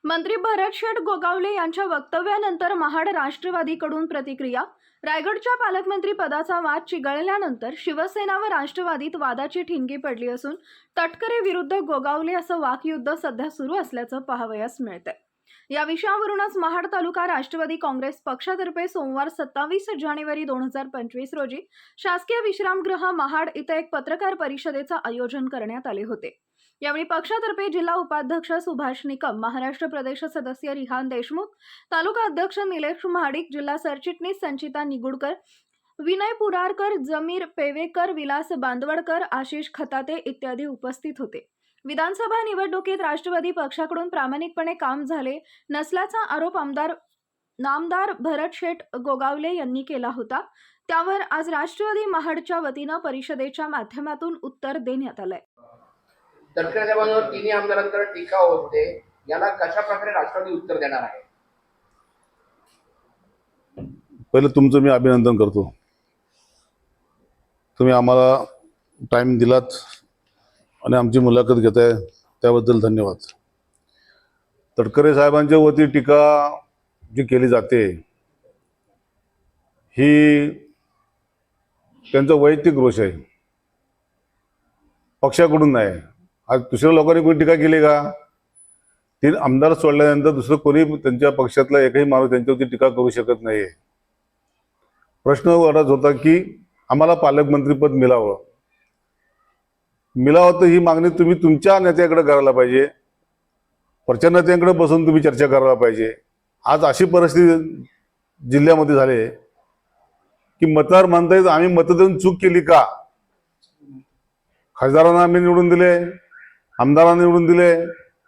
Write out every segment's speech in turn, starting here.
मंत्री भरत गोगावले यांच्या वक्तव्यानंतर महाड राष्ट्रवादीकडून प्रतिक्रिया। रायगडच्या पालकमंत्री पदाचा वाद चिघळल्यानंतर शिवसेना व राष्ट्रवादीत वादाची ठिणगी पडली असून तटकरे विरुद्ध गोगावले असं वाकयुद्ध सध्या सुरू असल्याचं पाहावयास मिळतंय। या विषयावरूनच महाड तालुका राष्ट्रवादी काँग्रेस पक्षातर्फे सोमवार 27 जानेवारी 2025 रोजी शासकीय विश्रामगृह महाड इथे एक पत्रकार परिषदेचं आयोजन करण्यात आले होते। यावेळी पक्षातर्फे जिल्हा उपाध्यक्ष सुभाष निकम, महाराष्ट्र प्रदेश सदस्य रिहान देशमुख, तालुका अध्यक्ष निलेश महाडिक, जिल्हा सरचिटणीस संचिता निगुडकर, विनय पुरारकर, जमीर पेवेकर, विलास बांदवडकर, आशिष खताते इत्यादी उपस्थित होते। विधानसभा निवडणुकीत राष्ट्रवादी पक्षाकडून प्रामाणिकपणे काम झाले नसल्याचा आरोप नामदार भरत गोगावले यांनी केला होता। त्यावर आज राष्ट्रवादी महाडच्या वतीनं परिषदेच्या माध्यमातून उत्तर देण्यात आलंय। तटकरे साहेबांवर तिन्ही आमदारांकडे टीका होते, याला कशा प्रकारे राष्ट्रवादी उत्तर देणार आहे? पहिले तुमचं मी अभिनंदन करतो। तुम्ही आम्हाला टाइम दिलात आणि आमची मुलाखत घेताय त्याबद्दल धन्यवाद। तटकरे साहेबांच्या वती टीका जी केली जाते ही त्यांचा वैयक्तिक रोष आहे, पक्षाकडून नाही। आज दुसऱ्या लोकांनी कोणी टीका केली का? 3 आमदार सोडल्यानंतर दुसरं कोणी त्यांच्या पक्षातला एकही माणूस त्यांच्यावरती टीका करू शकत नाही। प्रश्न वाढत होता की आम्हाला पालकमंत्रीपद मिळावं तर ही मागणी तुम्ही तुमच्या नेत्याकडे करायला पाहिजे, वरच्या नेत्यांकडे बसून तुम्ही चर्चा करायला पाहिजे। आज अशी परिस्थिती जिल्ह्यामध्ये झाली की मतदार म्हणतायत आम्ही मत देऊन चूक केली का? खासदारांना आम्ही निवडून दिले, आमदारांना निवडून दिले,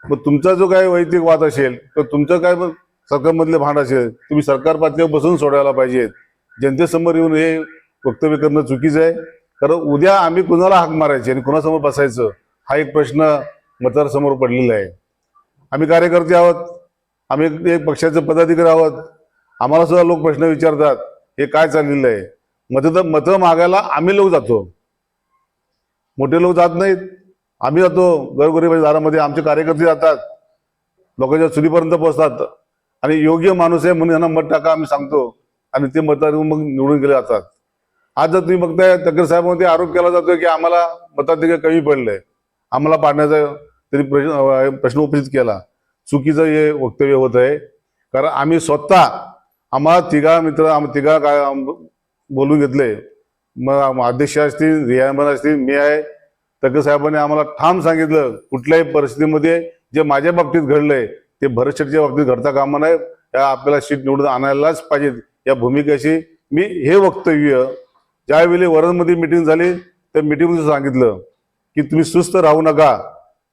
मग तुमचा जो काय वैयक्तिक वाद असेल तर तुमचं काय सरकारमधले भांड असेल तुम्ही सरकार पातळीवर बसून सोडवायला पाहिजेत। जनतेसमोर येऊन हे वक्तव्य करणं चुकीचं आहे, कारण उद्या आम्ही कुणाला हाक मारायची आणि कुणासमोर बसायचं हा एक प्रश्न मतदारासमोर पडलेला आहे। आम्ही कार्यकर्ते आहोत, आम्ही एक पक्षाचे पदाधिकारी आहोत, आम्हाला सुद्धा लोक प्रश्न विचारतात हे काय चाललेलं आहे। मतं मागायला आम्ही लोक जातो, मोठे लोक जात नाहीत। आम्ही जातो घरगुरी दारामध्ये, आमचे कार्यकर्ते जातात, लोकांच्या चुलीपर्यंत पोहोचतात आणि योग्य माणूस आहे म्हणून यांना मत टाका आम्ही सांगतो आणि ते मताधिकारी मग निवडून गेले जातात। आज जर तुम्ही बघताय तटकरे साहेबांवरती आरोप केला जातोय की आम्हाला मताधिकारी कमी पडले, आम्हाला पाडण्याचा तरी प्रश्न उपस्थित केला, चुकीचं हे वक्तव्य होत आहे। कारण आम्ही स्वतः आम्हाला तिघा काय बोलून घेतले, मग अध्यक्ष असतील, रियान असतील, मी आहे। तटकरे साहेबांनी आम्हाला ठाम सांगितलं कुठल्याही परिस्थितीमध्ये जे माझ्या बाबतीत घडलंय ते भरत शेटच्या बाबतीत घडता कामा नये, आपल्याला सीट निवडून आणायलाच पाहिजे या भूमिकेशी मी हे वक्तव्य ज्यावेळी वरणमध्ये मीटिंग झाली त्या मीटिंगमध्ये सांगितलं की तुम्ही सुस्त राहू नका।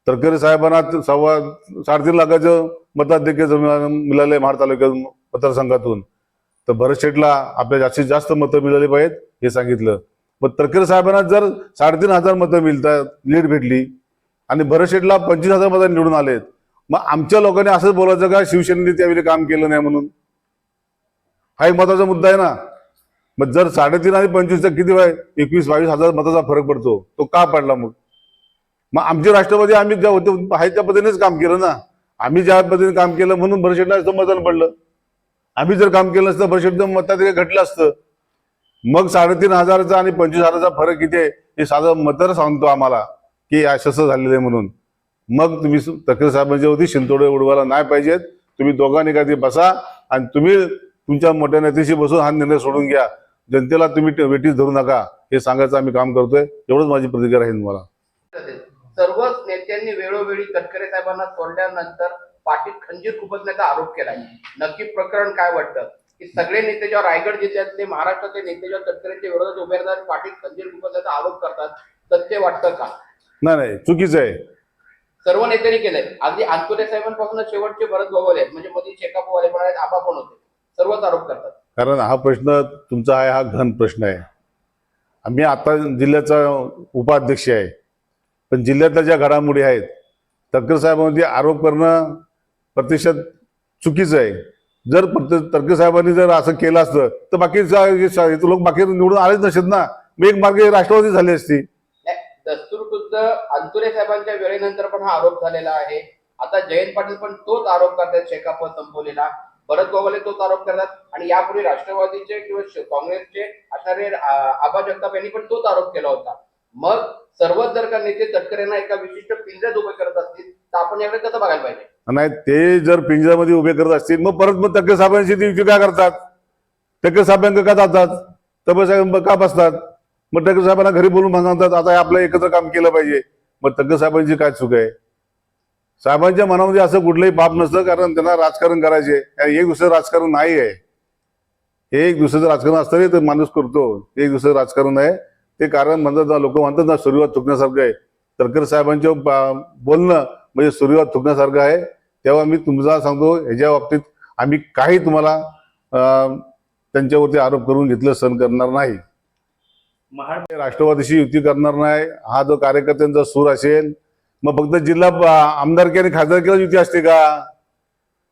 तटकरे साहेबांना 3.5 लाखाचं मताधिक्य मिळाले महाड तालुक्यात मतदारसंघातून, तर भरत शेटला आपल्या जास्तीत जास्त मतं मिळाली पाहिजेत हे सांगितलं। पण तटकरे साहेबांना जर 3,500 मतं मिळतात, लीड भेटली आणि भरत शेटला 25,000 मतं निवडून आलेत, मग आमच्या लोकांनी असंच बोलायचं का शिवसेनेने त्यावेळी काम केलं नाही म्हणून? हा एक महत्वाचा मुद्दा आहे ना। मग जर 3.5 आणि 25चा किती 21-22 हजार मताचा फरक पडतो, तो का पडला? मग आमचे राष्ट्रवादी आम्ही ज्या होते आहे त्या पद्धतीनेच काम केलं ना। आम्ही ज्या पद्धतीने काम केलं म्हणून भरत शेटला मतदान पडलं। आम्ही जर काम केलं असतं भरत शेटचं मताधिक्य घटलं असतं। मग 3,500चा आणि 25,000चा फरक किती आहे हे साधं मतदार सांगतो आम्हाला की अशस्त्र झालेलं आहे म्हणून। मग तुम्ही तटकरे साहेबांच्या वरती शिंतोडे उडवायला नाही पाहिजेत। तुम्ही दोघांनी कधी बसा आणि तुम्ही तुमच्या मोठ्या नेत्याशी बसून हा निर्णय सोडून घ्या, जनतेला तुम्ही वेटीस धरू नका हे सांगायचं आम्ही काम करतोय। एवढंच माझी प्रतिक्रिया आहे तुम्हाला। सर्वच नेत्यांनी वेळोवेळी तटकरे साहेबांना सोडल्यानंतर पाठीत खंजीर खुपसण्याचा आरोप केलाय, नक्की प्रकरण काय वाटतं की सगळे नेते जेव्हा रायगड जिल्ह्यातले महाराष्ट्राचे नेते जेव्हा तटकरेंच्या विरोधात उभे राहतात पाठीत खंजीर खुपसण्याचा आरोप करतात, सत्य वाटतं का? नाही, चुकीचं आहे। सर्व नेत्यांनी केलंय, अगदी अंतुरे साहेबांपासून शेवटचे भरत गोगावले म्हणजे मध्ये शेकापवाले पण आहेत, आबा पण होते, सर्वच आरोप करतात। कारण हा प्रश्न तुमचा आहे, हा घन प्रश्न आहे। आम्ही आता जिल्ह्याचा उपाध्यक्ष आहे, पण जिल्ह्यातल्या ज्या घडामोडी आहेत तटकरे साहेबांवरती आरोप करणं प्रत्यक्षात चुकीचं आहे। जर तटकरे साहेबांनी जर असं केलं असतं तर बाकी लोक बाकी निवडून आलेच नसत ना, मग एक मार्ग राष्ट्रवादी झाली असती। दस्तूरखुद्द अंतुरे साहेबांच्या वेळेनंतर पण हा आरोप झालेला आहे। आता जयंत पाटील पण तोच आरोप करतात शेकाप संपवलेला, भरत गोगावले तोच आरोप करतात आणि यापूर्वी राष्ट्रवादीचे किंवा काँग्रेसचे असणारे आबा जगताप यांनी पण तोच आरोप केला होता. मग सर्वच जर का नेते तटकरेंना एका विशिष्ट पिंजऱ्यात उभे करत असतील तर आपण याकडे कसं बघायला पाहिजे? नाही, ते जर पिंजऱ्यामध्ये उभे करत असतील मग परत मग तक्के साहेबांशी ती युती काय करतात? तक्के साहेबांकडे का जातात? तक्के साहेब का बसतात? मग तक्के साहेबांना घरी बोलून सांगतात आता आपलं एकत्र काम केलं पाहिजे. मग तक्के साहेबांची काय चूक आहे? साहेबांच्या मनामध्ये असं कुठलंही पाप नसतं, कारण त्यांना राजकारण करायचे. एक दुसरं राजकारण नाही आहे. एक दुसरं राजकारण असतं तर माणूस करतो, एक दुसरं राजकारण आहे ते. कारण म्हणतात लोक म्हणतात ना, सूर्यवात थुकण्यासारखं आहे. तडकरे साहेबांचं बोलणं म्हणजे सूर्यवात थुकण्यासारखं आहे. तेव्हा मी तुम्हाला सांगतो, ह्याच्या बाबतीत आम्ही काही तुम्हाला त्यांच्यावरती आरोप करून घेतलं सहन करणार नाही. राष्ट्रवादीशी युती करणार नाही हा जो कार्यकर्त्यांचा सूर असेल, मग फक्त जिल्हा आमदारकी आणि खासदारकीला युती असते का?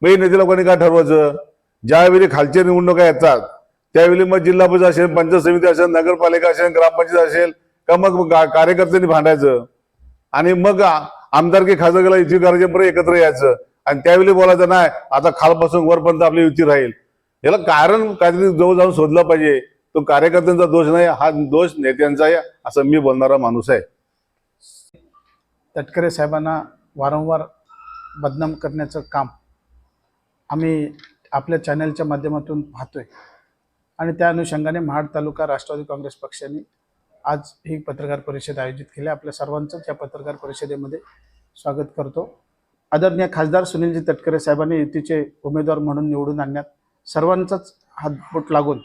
मग नेते लोकांनी काय ठरवायचं? ज्यावेळी खालच्या निवडणुका येतात त्यावेळी मग जिल्हा परिषद असेल, पंचायत समिती असेल, नगरपालिका असेल, ग्रामपंचायत असेल का मग कार्यकर्त्यांनी भांडायचं आणि मग आमदारकी खासदारकीला युती करायचे, परत एकत्र यायचं आणि त्यावेळी बोलायचं नाही आता खालपासून वरपर्यंत आपली युती राहील. याला कारण काहीतरी जवळ जाऊन शोधलं पाहिजे. तो कार्यकर्त्यांचा दोष नाही, हा दोष नेत्यांचा आहे असं मी बोलणारा माणूस आहे. तटकरे साहेबांना वारंवार बदनाम करण्याचं काम आम्ही आपल्या चॅनलच्या माध्यमातून पाहतोय आणि त्या अनुषंगाने महाड तालुका राष्ट्रवादी काँग्रेस पक्षाने आज ही पत्रकार परिषद आयोजित केली. आपल्या सर्वांचंच या पत्रकार परिषदेमध्ये स्वागत करतो. आदरणीय खासदार सुनीलजी तटकरे साहेबांनी युतीचे उमेदवार म्हणून निवडून आणण्यात सर्वांचाच हातबोट लागून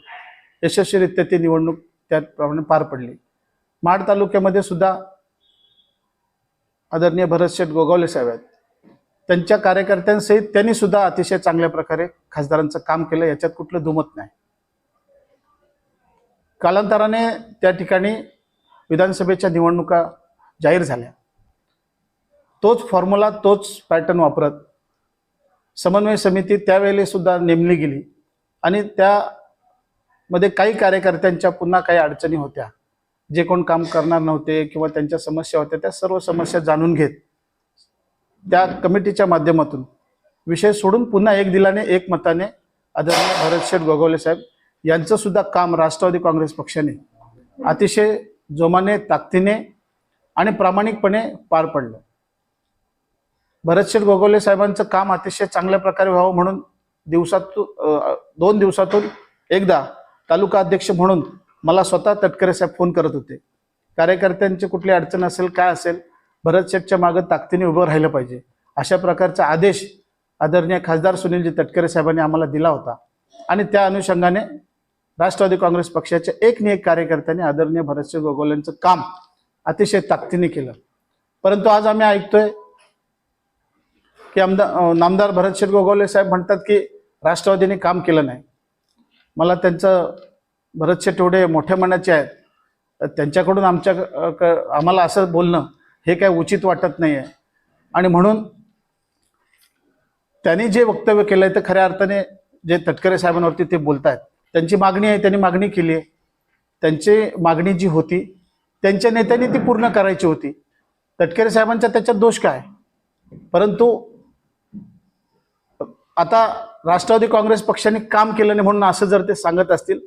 यशस्वीरित्या ती निवडणूक त्याप्रमाणे पार पडली. महाड तालुक्यामध्ये सुद्धा आदरणीय भरतशेठ गोगावले साहेब आहेत, त्यांच्या कार्यकर्त्यांसहित त्यांनी सुद्धा अतिशय चांगल्या प्रकारे खासदारांचं काम केलं, याच्यात कुठलं दुमत नाही. कालांतराने त्या ठिकाणी विधानसभेच्या निवडणुका जाहीर झाल्या. तोच फॉर्म्युला तोच पॅटर्न वापरत समन्वय समिती त्यावेळेला सुद्धा नेमली गेली आणि त्यामध्ये काही कार्यकर्त्यांच्या पुन्हा काही अडचणी होत्या. जे कोण काम करणार नव्हते किंवा त्यांच्या समस्या होत्या त्या सर्व समस्या जाणून घेत त्या कमिटीच्या माध्यमातून विषय सोडून पुन्हा एक दिलाने एक मताने आदरणीय भरतशेठ गोगावले साहेब यांचं सुद्धा काम राष्ट्रवादी काँग्रेस पक्षाने अतिशय जोमाने, ताकदीने आणि प्रामाणिकपणे पार पडलं. भरतशेठ गोगावले साहेबांचं काम अतिशय चांगल्या प्रकारे व्हावं म्हणून दोन दिवसातून एकदा तालुका अध्यक्ष म्हणून मला स्वतः तटकरे साहेब फोन करत होते. कार्यकर्त्यांची कुठली अडचण असेल, काय असेल, भरतशेठच्या मागे ताकदीने उभं राहिलं पाहिजे अशा प्रकारचा आदेश आदरणीय खासदार सुनीलजी तटकरे साहेबांनी आम्हाला दिला होता आणि त्या अनुषंगाने राष्ट्रवादी काँग्रेस पक्षाच्या एक कार्यकर्त्यांनी आदरणीय भरतशेठ गोगावलेंचं काम अतिशय ताकदीने केलं. परंतु आज आम्ही ऐकतोय की नामदार भरतशेठ गोगावले साहेब म्हणतात की राष्ट्रवादीने काम केलं नाही. मला त्यांचं भरतशेठ एवढे मोठ्या मनाचे आहेत, त्यांच्याकडून आम्हाला असं बोलणं हे काय उचित वाटत नाही आहे आणि म्हणून त्यांनी जे वक्तव्य केलंय ते खऱ्या अर्थाने जे तटकरे साहेबांवरती ते बोलतायत, त्यांची मागणी आहे, त्यांनी मागणी केली आहे. त्यांची मागणी जी होती त्यांच्या नेत्यांनी ती पूर्ण करायची होती. तटकरे साहेबांचा त्याच्यात दोष काय? परंतु आता राष्ट्रवादी काँग्रेस पक्षाने काम केलं नाही म्हणून असं जर ते सांगत असतील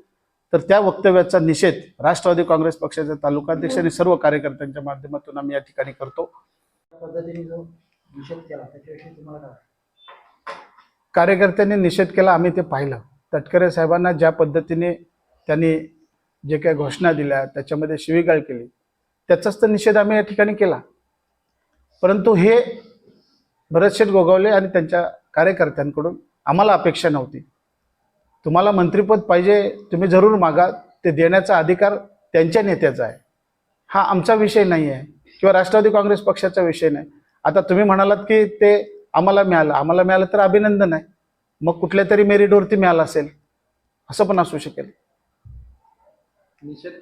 तर त्या वक्तव्याचा निषेध राष्ट्रवादी काँग्रेस पक्षाच्या तालुका अध्यक्ष आणि सर्व कार्यकर्त्यांच्या माध्यमातून आम्ही या ठिकाणी करतो. पद्धतीने जो निषेध केला त्याच्याविषयी तुम्हाला काय? कार्यकर्त्यांनी निषेध केला, आम्ही ते पाहिलं. तटकरे साहेबांना ज्या पद्धतीने त्यांनी जे काही घोषणा दिल्या त्याच्यामध्ये शिवीगाळ केली त्याचाच तर निषेध आम्ही या ठिकाणी केला. परंतु हे भरतशेठ गोगावले आणि त्यांच्या कार्यकर्त्यांकडून आम्हाला अपेक्षा नव्हती. तुम्हाला मंत्रिपद पाहिजे, तुम्ही जरूर मागा, ते देण्याचा अधिकार त्यांच्या नेत्याचा आहे. हा आमचा विषय नाही आहे किंवा राष्ट्रवादी काँग्रेस पक्षाचा विषय नाही. आता तुम्ही म्हणालात की ते आम्हाला मिळालं तर अभिनंदन आहे, मग कुठल्या तरी मेरिटवरती मिळालं असेल, असं पण असू शकेल. निषेध